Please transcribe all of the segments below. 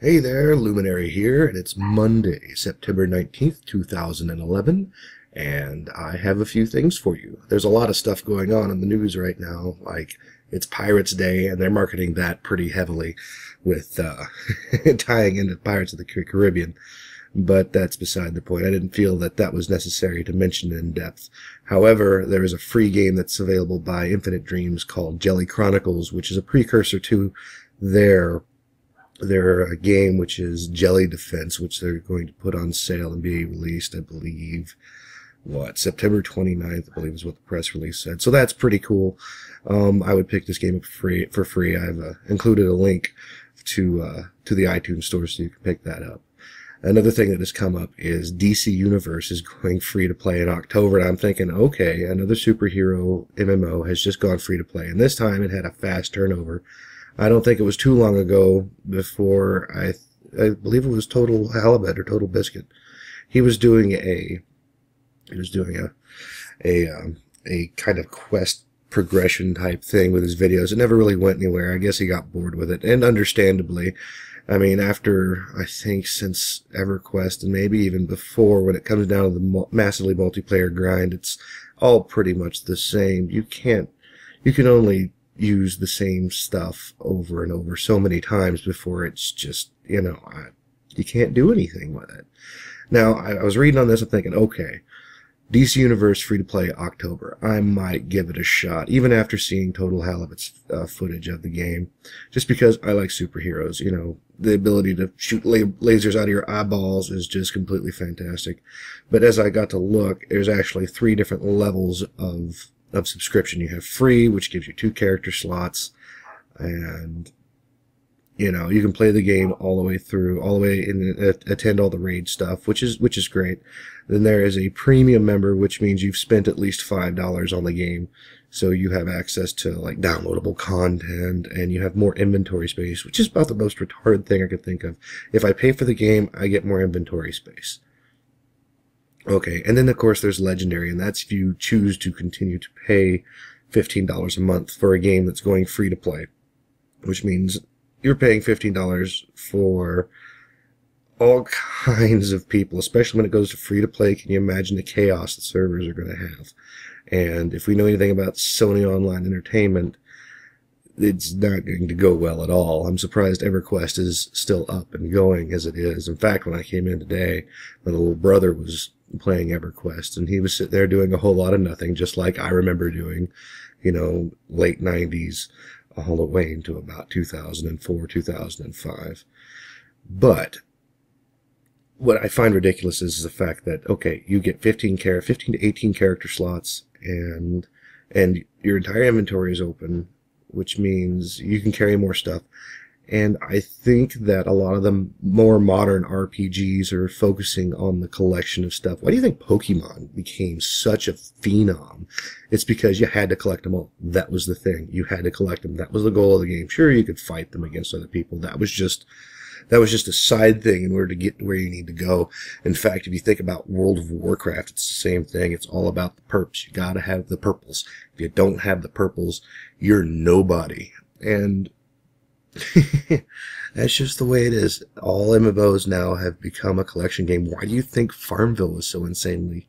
Hey there, Luminari here, and it's Monday, September 19th, 2011, and I have a few things for you. There's a lot of stuff going on in the news right now, like it's Pirates Day, and they're marketing that pretty heavily with tying into Pirates of the Caribbean, but that's beside the point. I didn't feel that that was necessary to mention in depth. However, there is a free game that's available by Infinite Dreams called Jelly Chronicles, which is a precursor to their game, which is Jelly Defense, which they're going to put on sale and be released, I believe, September 29th, I believe is what the press release said. So that's pretty cool. I would pick this game up for free. I've included a link to the iTunes store so you can pick that up. Another thing that has come up is DC Universe is going free to play in October, and I'm thinking, okay, another superhero MMO has just gone free to play, and this time it had a fast turnover. I don't think it was too long ago before I believe it was Total Halibut or Total Biscuit. He was doing a kind of quest progression type thing with his videos. It never really went anywhere. I guess he got bored with it, and understandably. I mean, after, I think, since EverQuest, and maybe even before, when it comes down to the massively multiplayer grind, it's all pretty much the same. You can only use the same stuff over and over so many times before it's just, you can't do anything with it. Now, I was reading on this and thinking, okay, DC Universe free to play October. I might give it a shot, even after seeing Total Halibut's footage of the game, just because I like superheroes. The ability to shoot lasers out of your eyeballs is just completely fantastic. But as I got to look, there's actually 3 different levels of subscription. You have free, which gives you 2 character slots, and you can play the game all the way through, and attend all the raid stuff, which is great. Then there is a premium member, which means you've spent at least $5 on the game, so you have access to like downloadable content, and you have more inventory space, which is about the most retarded thing I could think of. If I pay for the game, I get more inventory space. Okay, and then of course there's Legendary, and that's if you choose to continue to pay $15 a month for a game that's going free to play, which means you're paying $15 for all kinds of people, especially when it goes to free to play. Can you imagine the chaos the servers are going to have? And if we know anything about Sony Online Entertainment, it's not going to go well at all. I'm surprised EverQuest is still up and going as it is. In fact, when I came in today, my little brother was playing EverQuest, and he was sitting there doing a whole lot of nothing, just like I remember doing, late 90s, all the way into about 2004, 2005. But what I find ridiculous is the fact that, okay, you get 15 to 18 character slots, and your entire inventory is open, which means you can carry more stuff. And I think that a lot of the more modern RPGs are focusing on the collection of stuff. Why do you think Pokemon became such a phenom? It's because you had to collect them all. That was the thing. You had to collect them. That was the goal of the game. Sure, you could fight them against other people. That was just a side thing in order to get where you need to go. In fact, if you think about World of Warcraft, it's the same thing. It's all about the perps. You gotta have the purples. If you don't have the purples, you're nobody. And that's just the way it is. All MMOs now have become a collection game. Why do you think Farmville was so insanely,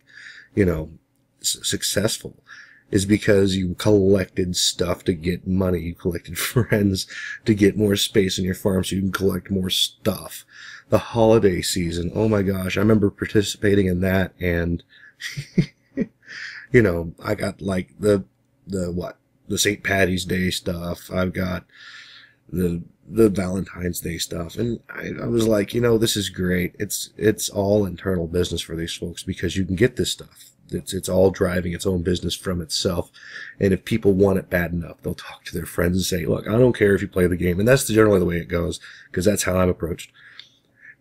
successful? Is because you collected stuff to get money. You collected friends to get more space in your farm so you can collect more stuff. The holiday season, oh my gosh, I remember participating in that, and I got like the St. Patty's Day stuff. I've got the Valentine's Day stuff, and I was like, this is great. It's all internal business for these folks, because you can get this stuff. It's all driving its own business from itself. And if people want it bad enough, they'll talk to their friends and say, look, I don't care if you play the game. And that's generally the way it goes, because that's how I'm approached.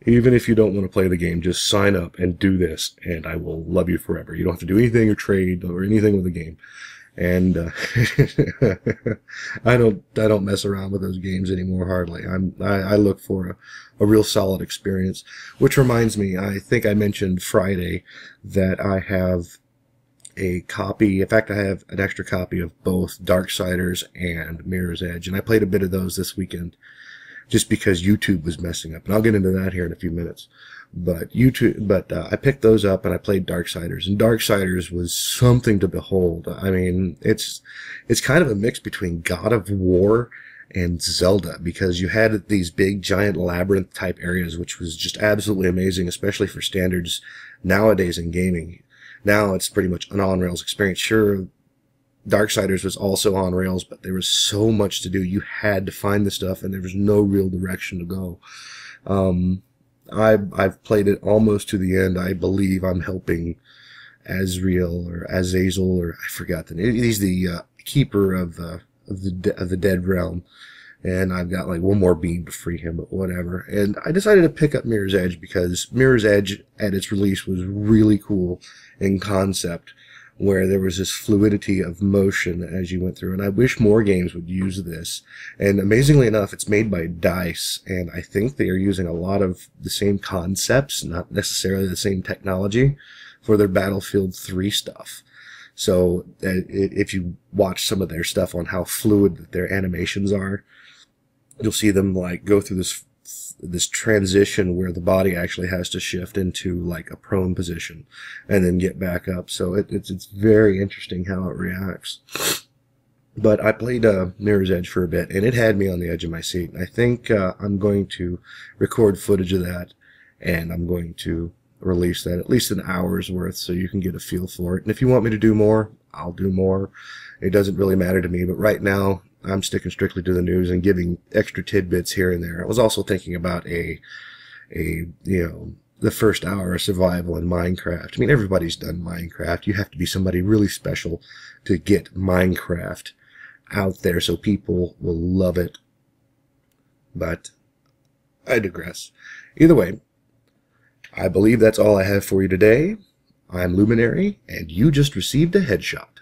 Even if you don't want to play the game, just sign up and do this, and I will love you forever. You don't have to do anything or trade or anything with the game. And I don't mess around with those games anymore, hardly. I look for a real solid experience. Which reminds me, I think I mentioned Friday that I have a copy. In fact, I have an extra copy of both Darksiders and Mirror's Edge, and I played a bit of those this weekend. just because YouTube was messing up. And I'll get into that here in a few minutes. But I picked those up and I played Darksiders, and Darksiders was something to behold. I mean, it's kind of a mix between God of War and Zelda, because you had these big giant labyrinth type areas, which was just absolutely amazing, especially for standards nowadays in gaming. Now it's pretty much an on-rails experience. Sure, Darksiders was also on rails, but there was so much to do. You had to find the stuff, and there was no real direction to go. I've played it almost to the end. I believe I'm helping Azrael or Azazel, or I forgot the name. He's the keeper of the dead realm, and I've got like one more beam to free him, but whatever. And I decided to pick up Mirror's Edge because Mirror's Edge at its release was really cool in concept, where there was this fluidity of motion as you went through. And I wish more games would use this. And amazingly enough, it's made by DICE, and I think they are using a lot of the same concepts, not necessarily the same technology, for their Battlefield 3 stuff. So if you watch some of their stuff on how fluid their animations are, you'll see them like go through this transition where the body actually has to shift into like a prone position and then get back up. So it's very interesting how it reacts. But I played Mirror's Edge for a bit, and it had me on the edge of my seat. I think I'm going to record footage of that, and I'm going to release that, at least an hour's worth, so you can get a feel for it. And if you want me to do more, I'll do more. It doesn't really matter to me, but right now I'm sticking strictly to the news and giving extra tidbits here and there. I was also thinking about the first hour of survival in Minecraft. I mean, everybody's done Minecraft. You have to be somebody really special to get Minecraft out there so people will love it. But I digress. Either way, I believe that's all I have for you today. I'm Luminari, and you just received a headshot.